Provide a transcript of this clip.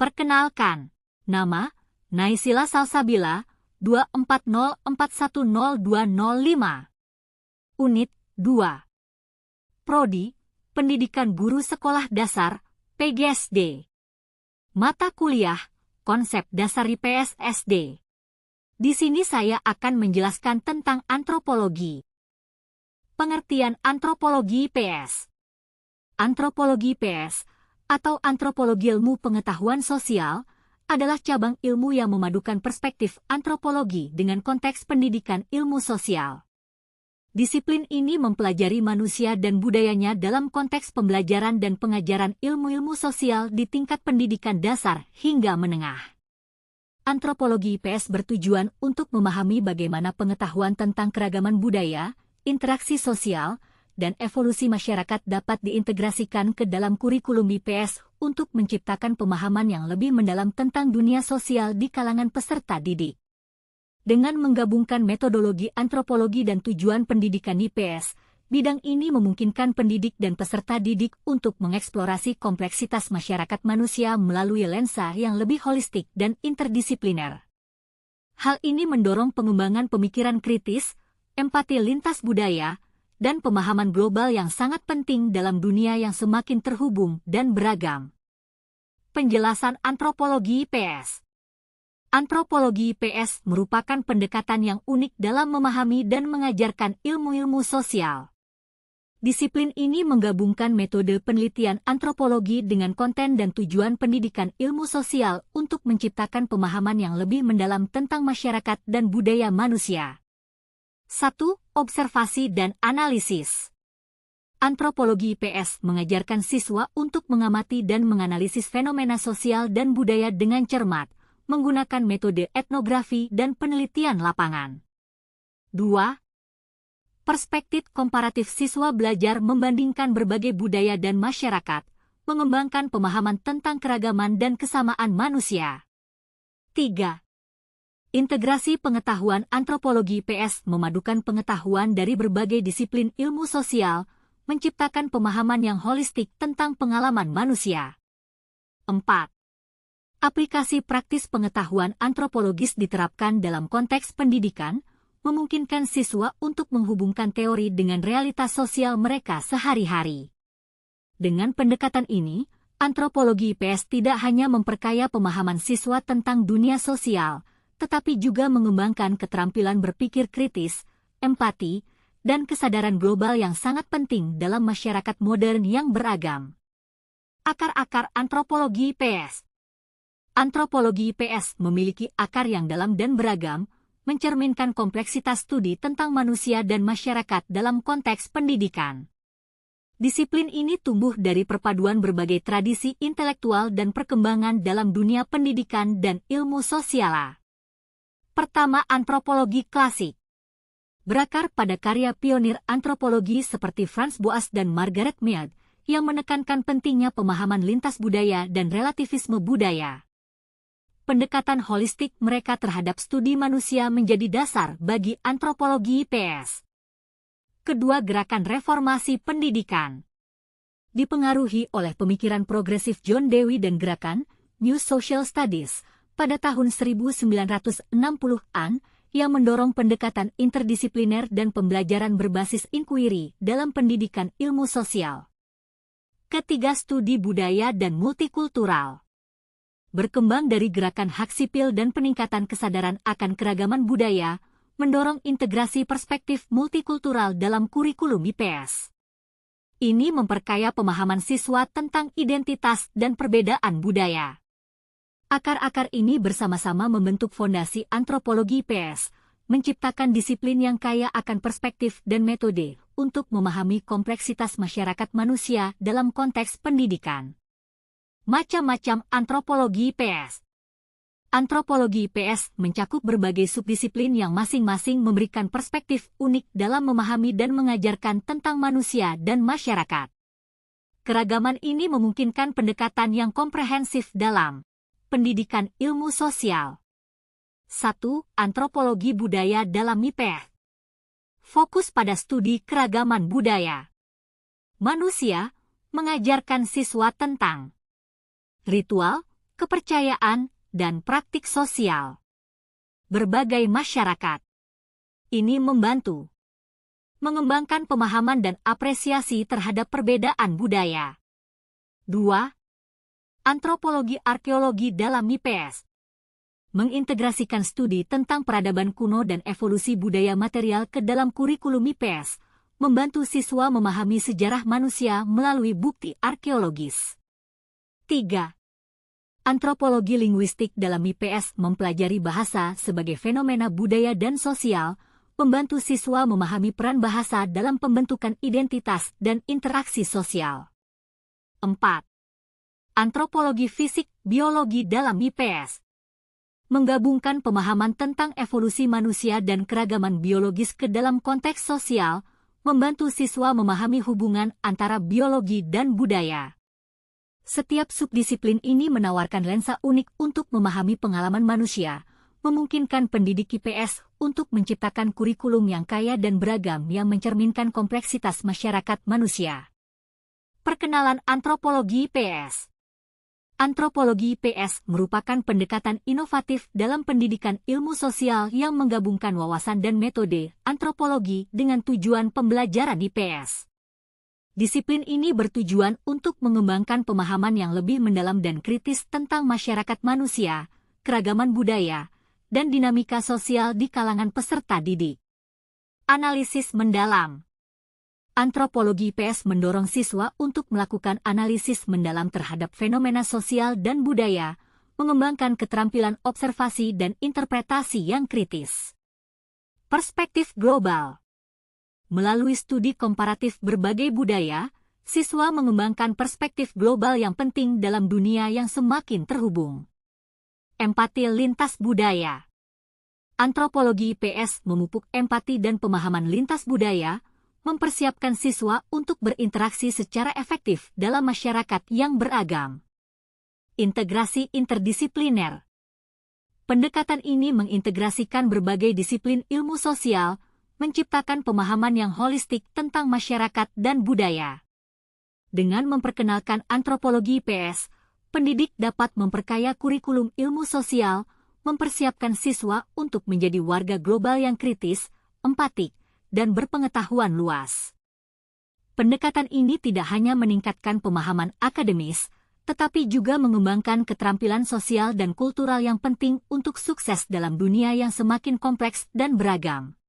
Perkenalkan, nama Naysila Salsabila, 240410205. Unit 2. Prodi, Pendidikan Guru Sekolah Dasar, PGSD. Mata kuliah, Konsep Dasar IPS SD. Di sini saya akan menjelaskan tentang antropologi. Pengertian antropologi IPS. Antropologi IPS, atau antropologi ilmu pengetahuan sosial, adalah cabang ilmu yang memadukan perspektif antropologi dengan konteks pendidikan ilmu sosial. Disiplin ini mempelajari manusia dan budayanya dalam konteks pembelajaran dan pengajaran ilmu-ilmu sosial di tingkat pendidikan dasar hingga menengah. Antropologi IPS bertujuan untuk memahami bagaimana pengetahuan tentang keragaman budaya, interaksi sosial, dan evolusi masyarakat dapat diintegrasikan ke dalam kurikulum IPS untuk menciptakan pemahaman yang lebih mendalam tentang dunia sosial di kalangan peserta didik. Dengan menggabungkan metodologi antropologi dan tujuan pendidikan IPS, bidang ini memungkinkan pendidik dan peserta didik untuk mengeksplorasi kompleksitas masyarakat manusia melalui lensa yang lebih holistik dan interdisipliner. Hal ini mendorong pengembangan pemikiran kritis, empati lintas budaya, dan pemahaman global yang sangat penting dalam dunia yang semakin terhubung dan beragam. Penjelasan antropologi IPS. Antropologi IPS merupakan pendekatan yang unik dalam memahami dan mengajarkan ilmu-ilmu sosial. Disiplin ini menggabungkan metode penelitian antropologi dengan konten dan tujuan pendidikan ilmu sosial untuk menciptakan pemahaman yang lebih mendalam tentang masyarakat dan budaya manusia. 1. Observasi dan analisis. Antropologi IPS mengajarkan siswa untuk mengamati dan menganalisis fenomena sosial dan budaya dengan cermat, menggunakan metode etnografi dan penelitian lapangan. 2. Perspektif komparatif. Siswa belajar membandingkan berbagai budaya dan masyarakat, mengembangkan pemahaman tentang keragaman dan kesamaan manusia. 3. Integrasi pengetahuan. Antropologi IPS memadukan pengetahuan dari berbagai disiplin ilmu sosial, menciptakan pemahaman yang holistik tentang pengalaman manusia. 4. Aplikasi praktis. Pengetahuan antropologis diterapkan dalam konteks pendidikan, memungkinkan siswa untuk menghubungkan teori dengan realitas sosial mereka sehari-hari. Dengan pendekatan ini, antropologi IPS tidak hanya memperkaya pemahaman siswa tentang dunia sosial, tetapi juga mengembangkan keterampilan berpikir kritis, empati, dan kesadaran global yang sangat penting dalam masyarakat modern yang beragam. Akar-akar antropologi IPS. Antropologi IPS memiliki akar yang dalam dan beragam, mencerminkan kompleksitas studi tentang manusia dan masyarakat dalam konteks pendidikan. Disiplin ini tumbuh dari perpaduan berbagai tradisi intelektual dan perkembangan dalam dunia pendidikan dan ilmu sosial. Pertama, antropologi klasik. Berakar pada karya pionir antropologi seperti Franz Boas dan Margaret Mead, yang menekankan pentingnya pemahaman lintas budaya dan relativisme budaya. Pendekatan holistik mereka terhadap studi manusia menjadi dasar bagi antropologi IPS. Kedua, gerakan reformasi pendidikan. Dipengaruhi oleh pemikiran progresif John Dewey dan gerakan New Social Studies pada tahun 1960-an yang mendorong pendekatan interdisipliner dan pembelajaran berbasis inquiry dalam pendidikan ilmu sosial. Ketiga, studi budaya dan multikultural. Berkembang dari gerakan hak sipil dan peningkatan kesadaran akan keragaman budaya, mendorong integrasi perspektif multikultural dalam kurikulum IPS. Ini memperkaya pemahaman siswa tentang identitas dan perbedaan budaya. Akar-akar ini bersama-sama membentuk fondasi antropologi IPS, menciptakan disiplin yang kaya akan perspektif dan metode untuk memahami kompleksitas masyarakat manusia dalam konteks pendidikan. Macam-macam antropologi IPS. Antropologi IPS mencakup berbagai subdisiplin yang masing-masing memberikan perspektif unik dalam memahami dan mengajarkan tentang manusia dan masyarakat. Keragaman ini memungkinkan pendekatan yang komprehensif dalam pendidikan ilmu sosial. 1. Antropologi budaya dalam IPS. Fokus pada studi keragaman budaya. Manusia mengajarkan siswa tentang ritual, kepercayaan, dan praktik sosial berbagai masyarakat. Ini membantu mengembangkan pemahaman dan apresiasi terhadap perbedaan budaya. 2. Antropologi arkeologi dalam IPS mengintegrasikan studi tentang peradaban kuno dan evolusi budaya material ke dalam kurikulum IPS, membantu siswa memahami sejarah manusia melalui bukti arkeologis. 3. Antropologi linguistik dalam IPS mempelajari bahasa sebagai fenomena budaya dan sosial, membantu siswa memahami peran bahasa dalam pembentukan identitas dan interaksi sosial. 4. Antropologi fisik biologi dalam IPS menggabungkan pemahaman tentang evolusi manusia dan keragaman biologis ke dalam konteks sosial, membantu siswa memahami hubungan antara biologi dan budaya. Setiap subdisiplin ini menawarkan lensa unik untuk memahami pengalaman manusia, memungkinkan pendidik IPS untuk menciptakan kurikulum yang kaya dan beragam yang mencerminkan kompleksitas masyarakat manusia. Perkenalan antropologi IPS. Antropologi IPS merupakan pendekatan inovatif dalam pendidikan ilmu sosial yang menggabungkan wawasan dan metode antropologi dengan tujuan pembelajaran IPS. Disiplin ini bertujuan untuk mengembangkan pemahaman yang lebih mendalam dan kritis tentang masyarakat manusia, keragaman budaya, dan dinamika sosial di kalangan peserta didik. Analisis mendalam. Antropologi IPS mendorong siswa untuk melakukan analisis mendalam terhadap fenomena sosial dan budaya, mengembangkan keterampilan observasi dan interpretasi yang kritis. Perspektif global. Melalui studi komparatif berbagai budaya, siswa mengembangkan perspektif global yang penting dalam dunia yang semakin terhubung. Empati lintas budaya. Antropologi IPS memupuk empati dan pemahaman lintas budaya, mempersiapkan siswa untuk berinteraksi secara efektif dalam masyarakat yang beragam. Integrasi interdisipliner. Pendekatan ini mengintegrasikan berbagai disiplin ilmu sosial, menciptakan pemahaman yang holistik tentang masyarakat dan budaya. Dengan memperkenalkan antropologi IPS, pendidik dapat memperkaya kurikulum ilmu sosial, mempersiapkan siswa untuk menjadi warga global yang kritis, empatik, dan berpengetahuan luas. Pendekatan ini tidak hanya meningkatkan pemahaman akademis, tetapi juga mengembangkan keterampilan sosial dan kultural yang penting untuk sukses dalam dunia yang semakin kompleks dan beragam.